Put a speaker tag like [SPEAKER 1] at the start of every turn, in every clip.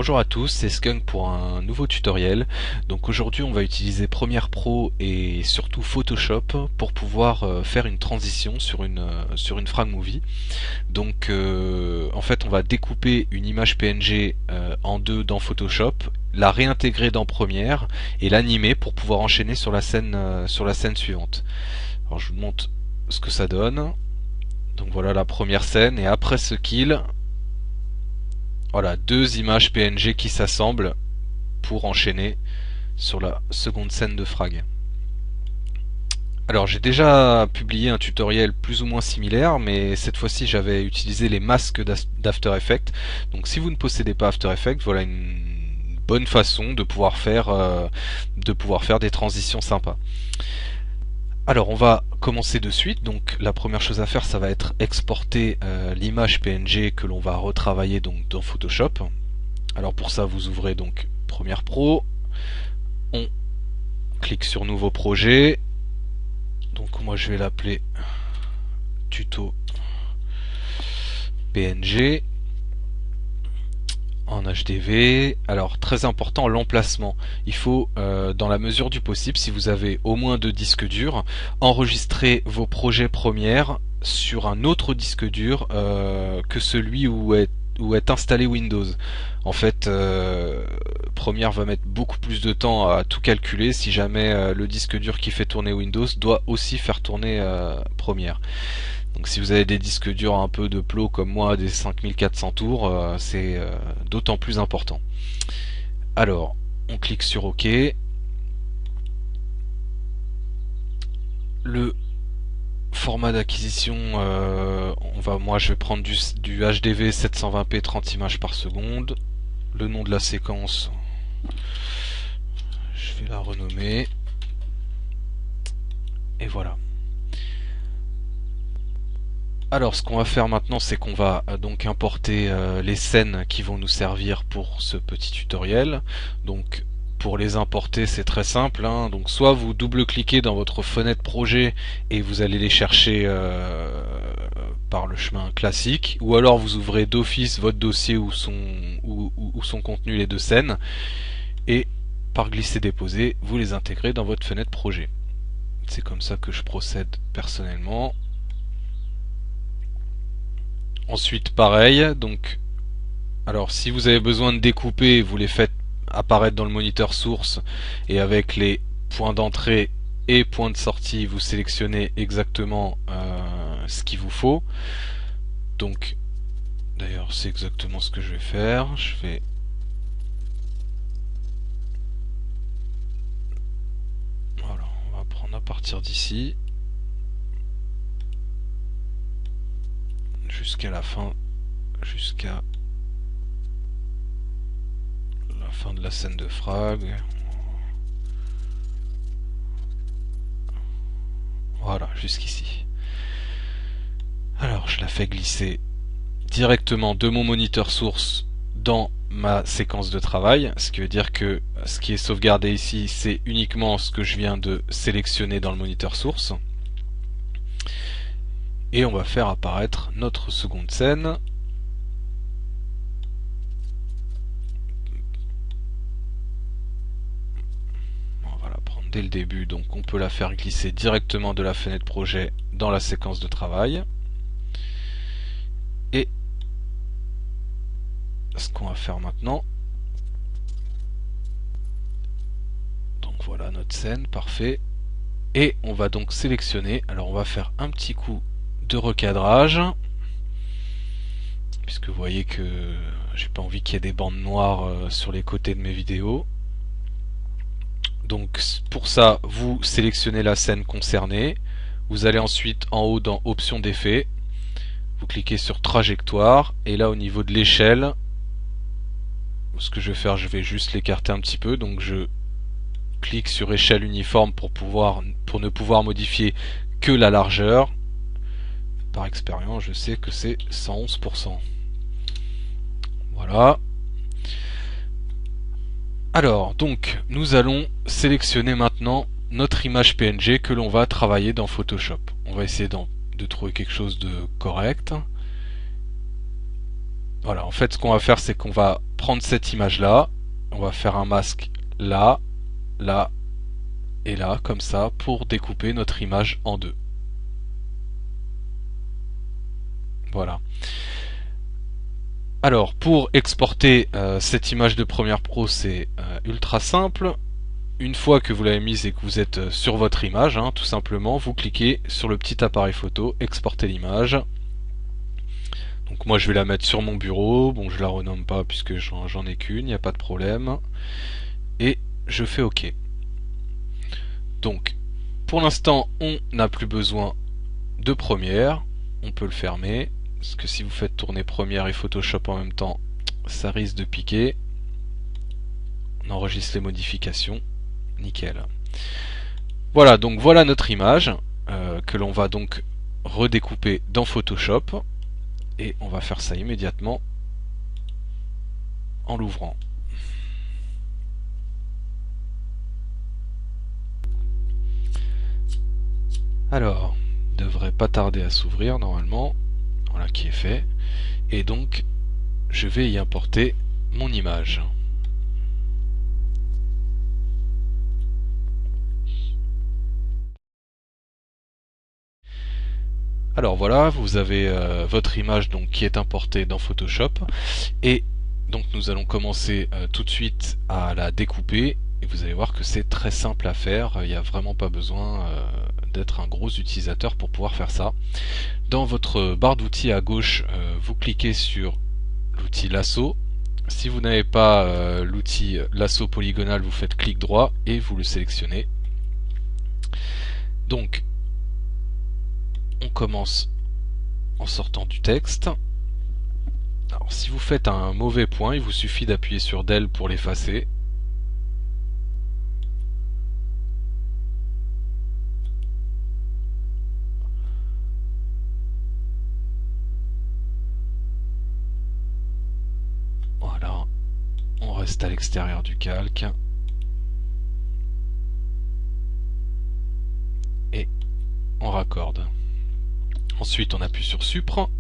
[SPEAKER 1] Bonjour à tous, c'est Skunk pour un nouveau tutoriel. Donc aujourd'hui on va utiliser Premiere Pro et surtout Photoshop pour pouvoir faire une transition sur une frag movie. Donc en fait on va découper une image PNG en deux dans Photoshop, la réintégrer dans Premiere et l'animer pour pouvoir enchaîner sur la scène suivante. Alors je vous montre ce que ça donne. Donc voilà la première scène et après ce kill, voilà, deux images PNG qui s'assemblent pour enchaîner sur la seconde scène de frag. Alors j'ai déjà publié un tutoriel plus ou moins similaire, mais cette fois-ci j'avais utilisé les masques d'After Effects. Donc si vous ne possédez pas After Effects, voilà une bonne façon de pouvoir faire des transitions sympas. Alors on va commencer de suite. Donc la première chose à faire, ça va être exporter l'image PNG que l'on va retravailler donc dans Photoshop. Alors pour ça vous ouvrez donc Premiere Pro, on clique sur nouveau projet, donc moi je vais l'appeler tuto PNG en HDV. Alors très important, l'emplacement. Il faut dans la mesure du possible, si vous avez au moins 2 disques durs, enregistrer vos projets Premiere sur un autre disque dur que celui où est installé Windows. En fait, Premiere va mettre beaucoup plus de temps à tout calculer si jamais le disque dur qui fait tourner Windows doit aussi faire tourner Premiere. Donc si vous avez des disques durs un peu de plot comme moi, des 5400 tours, c'est d'autant plus important. Alors, on clique sur OK. Le format d'acquisition, moi je vais prendre du HDV 720p 30 images par seconde. Le nom de la séquence, je vais la renommer. Et voilà. Alors ce qu'on va faire maintenant, c'est qu'on va donc importer les scènes qui vont nous servir pour ce petit tutoriel. Donc pour les importer, c'est très simple, hein. Donc soit vous double-cliquez dans votre fenêtre projet et vous allez les chercher par le chemin classique, ou alors vous ouvrez d'office votre dossier où sont contenues les deux scènes et par glisser-déposer, vous les intégrez dans votre fenêtre projet. C'est comme ça que je procède personnellement. Ensuite pareil, donc alors si vous avez besoin de découper, vous les faites apparaître dans le moniteur source et avec les points d'entrée et points de sortie vous sélectionnez exactement ce qu'il vous faut. Donc d'ailleurs c'est exactement ce que je vais faire. Je vais voilà, on va prendre à partir d'ici jusqu'à la fin, jusqu'à la fin de la scène de frag. Voilà, jusqu'ici. Alors je la fais glisser directement de mon moniteur source dans ma séquence de travail, ce qui veut dire que ce qui est sauvegardé ici, c'est uniquement ce que je viens de sélectionner dans le moniteur source. Et on va faire apparaître notre seconde scène. On va la prendre dès le début, donc on peut la faire glisser directement de la fenêtre projet dans la séquence de travail. Et ce qu'on va faire maintenant, donc voilà notre scène, parfait. Et on va donc sélectionner, alors on va faire un petit coup de recadrage, puisque vous voyez que j'ai pas envie qu'il y ait des bandes noires sur les côtés de mes vidéos. Donc pour ça, vous sélectionnez la scène concernée, vous allez ensuite en haut dans options d'effet, vous cliquez sur trajectoire, et là au niveau de l'échelle, ce que je vais faire, je vais juste l'écarter un petit peu, donc je clique sur échelle uniforme pour ne pouvoir modifier que la largeur. Par expérience, je sais que c'est 111%. Voilà. Alors, donc, nous allons sélectionner maintenant notre image PNG que l'on va travailler dans Photoshop. On va essayer de trouver quelque chose de correct. Voilà, en fait ce qu'on va faire c'est qu'on va prendre cette image là, on va faire un masque là, là et là, comme ça, pour découper notre image en deux. Voilà. Alors pour exporter cette image de Premiere Pro, c'est ultra simple. Une fois que vous l'avez mise et que vous êtes sur votre image, hein, tout simplement, vous cliquez sur le petit appareil photo, exporter l'image. Donc moi je vais la mettre sur mon bureau, bon je la renomme pas puisque j'en ai qu'une, il n'y a pas de problème. Et je fais OK. Donc pour l'instant on n'a plus besoin de Premiere, on peut le fermer, parce que si vous faites tourner Premiere et Photoshop en même temps, ça risque de piquer. On enregistre les modifications, nickel. Voilà, donc voilà notre image que l'on va donc redécouper dans Photoshop et on va faire ça immédiatement en l'ouvrant. Alors, devrait pas tarder à s'ouvrir normalement. Voilà qui est fait. Et donc, je vais y importer mon image. Alors voilà, vous avez votre image donc qui est importée dans Photoshop et donc nous allons commencer tout de suite à la découper et vous allez voir que c'est très simple à faire, il n'y a vraiment pas besoin d'être un gros utilisateur pour pouvoir faire ça. Dans votre barre d'outils à gauche, vous cliquez sur l'outil lasso. Si vous n'avez pas l'outil lasso polygonal, vous faites clic droit et vous le sélectionnez. Donc on commence en sortant du texte. Alors si vous faites un mauvais point, il vous suffit d'appuyer sur del pour l'effacer. Voilà, on reste à l'extérieur du calque. Et on raccorde. Ensuite on appuie sur Supre,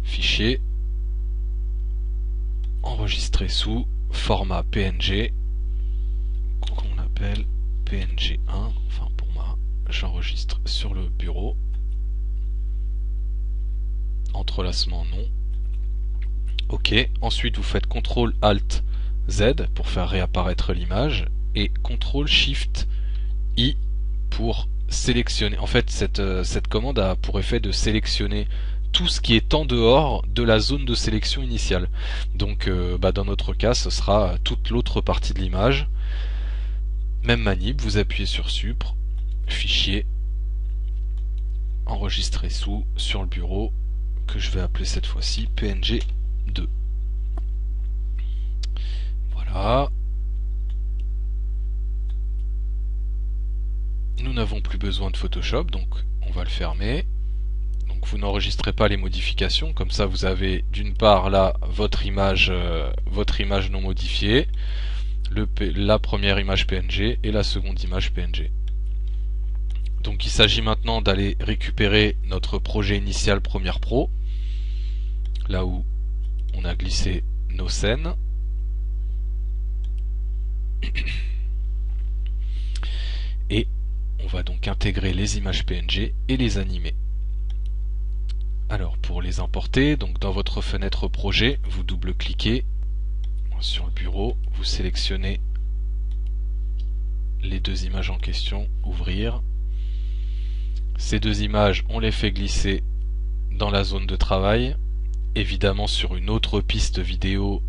[SPEAKER 1] Fichier, Enregistrer sous format PNG, qu'on appelle PNG1, enfin pour moi, j'enregistre sur le bureau, entrelacement non. OK, ensuite vous faites CTRL ALT Z pour faire réapparaître l'image et CTRL SHIFT I pour sélectionner. En fait, cette commande a pour effet de sélectionner tout ce qui est en dehors de la zone de sélection initiale. Donc dans notre cas, ce sera toute l'autre partie de l'image. Même manip, vous appuyez sur Supre, Fichier, Enregistrer sous sur le bureau, que je vais appeler cette fois-ci PNG2. Voilà. Nous n'avons plus besoin de Photoshop, donc on va le fermer. Donc vous n'enregistrez pas les modifications, comme ça vous avez d'une part là votre image non modifiée, la première image PNG et la seconde image PNG. Donc il s'agit maintenant d'aller récupérer notre projet initial Premiere Pro, là où on a glissé nos scènes. Et on va donc intégrer les images PNG et les animer. Alors pour les importer, donc dans votre fenêtre projet, vous double-cliquez sur le bureau, vous sélectionnez les deux images en question, ouvrir. Ces deux images, on les fait glisser dans la zone de travail, évidemment sur une autre piste vidéo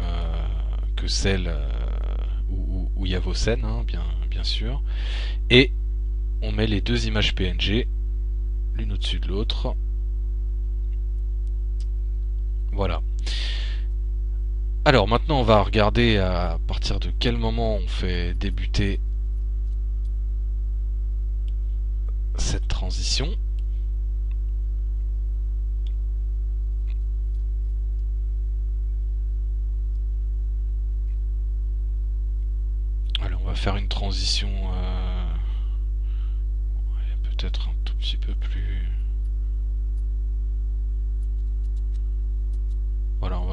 [SPEAKER 1] que celle où il y a vos scènes, hein, bien sûr. Et on met les deux images PNG l'une au-dessus de l'autre. Voilà. Alors maintenant on va regarder à partir de quel moment on fait débuter cette transition. Alors on va faire une transition peut-être un tout petit peu plus...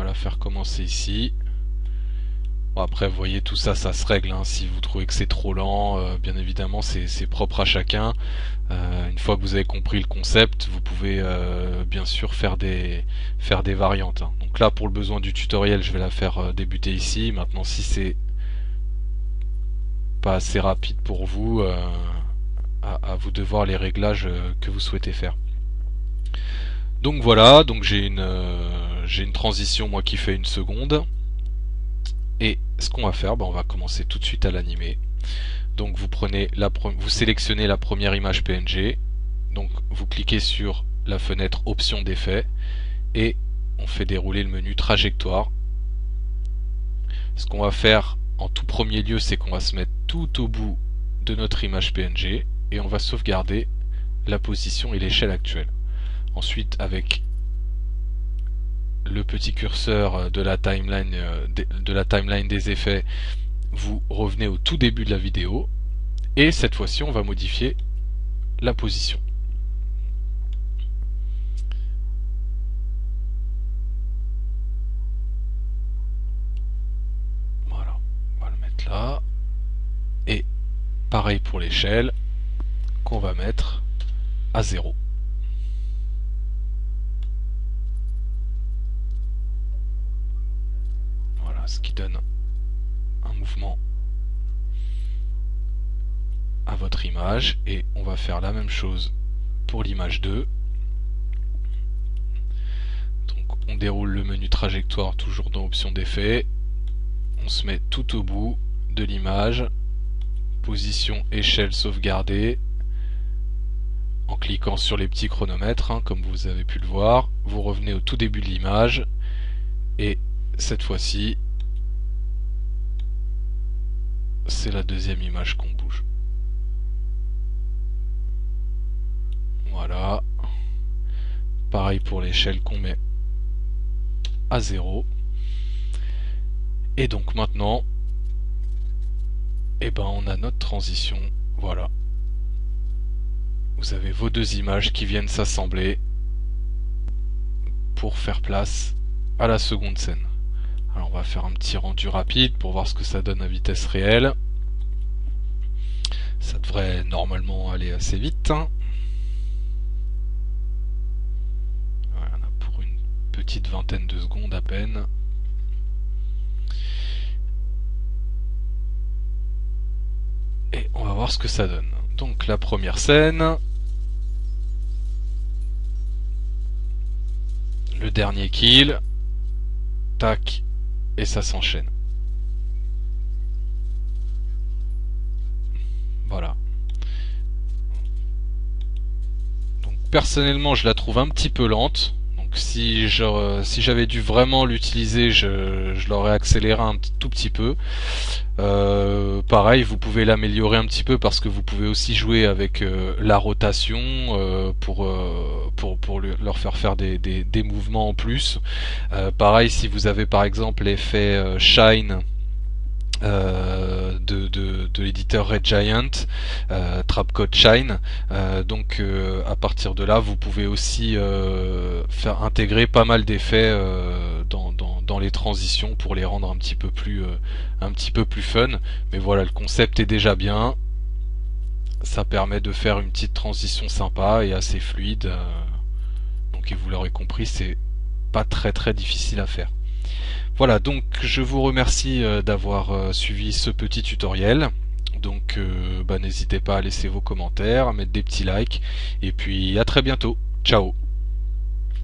[SPEAKER 1] la faire commencer ici. Bon, après vous voyez tout ça, ça se règle, hein. Si vous trouvez que c'est trop lent, bien évidemment c'est propre à chacun. Une fois que vous avez compris le concept, vous pouvez bien sûr faire des variantes, hein. Donc là pour le besoin du tutoriel je vais la faire débuter ici. Maintenant si c'est pas assez rapide pour vous, à vous de voir les réglages que vous souhaitez faire. Donc voilà, donc j'ai une transition moi qui fait 1 seconde. Et ce qu'on va faire, on va commencer tout de suite à l'animer. Donc vous sélectionnez la première image PNG. Donc vous cliquez sur la fenêtre option d'effet et on fait dérouler le menu trajectoire. Ce qu'on va faire en tout premier lieu, c'est qu'on va se mettre tout au bout de notre image PNG et on va sauvegarder la position et l'échelle actuelle. Ensuite, avec le petit curseur de la timeline des effets, vous revenez au tout début de la vidéo et cette fois-ci on va modifier la position. Voilà, on va le mettre là et pareil pour l'échelle qu'on va mettre à 0. Voilà, ce qui donne un mouvement à votre image, et on va faire la même chose pour l'image 2. Donc on déroule le menu trajectoire toujours dans option d'effet, on se met tout au bout de l'image, position échelle sauvegardée, en cliquant sur les petits chronomètres, hein, comme vous avez pu le voir. Vous revenez au tout début de l'image et cette fois-ci c'est la deuxième image qu'on bouge. Voilà, pareil pour l'échelle qu'on met à 0. Et donc maintenant on a notre transition. Voilà, vous avez vos deux images qui viennent s'assembler pour faire place à la seconde scène. Alors on va faire un petit rendu rapide pour voir ce que ça donne à vitesse réelle. Ça devrait normalement aller assez vite, hein. Voilà, pour une petite vingtaine de secondes à peine. Et on va voir ce que ça donne. Donc la première scène, le dernier kill, tac, et ça s'enchaîne. Voilà. Donc personnellement je la trouve un petit peu lente. Donc si j'avais dû vraiment l'utiliser, je l'aurais accéléré un tout petit peu. Pareil, vous pouvez l'améliorer un petit peu parce que vous pouvez aussi jouer avec la rotation pour leur faire des mouvements en plus. Pareil, si vous avez par exemple l'effet Shine de l'éditeur Red Giant, Trapcode Shine, donc à partir de là vous pouvez aussi faire intégrer pas mal d'effets dans les transitions pour les rendre un petit peu plus fun. Mais voilà, le concept est déjà bien, ça permet de faire une petite transition sympa et assez fluide, donc et vous l'aurez compris, c'est pas très difficile à faire. Voilà, donc je vous remercie d'avoir suivi ce petit tutoriel. Donc n'hésitez pas à laisser vos commentaires, à mettre des petits likes, et puis à très bientôt. Ciao.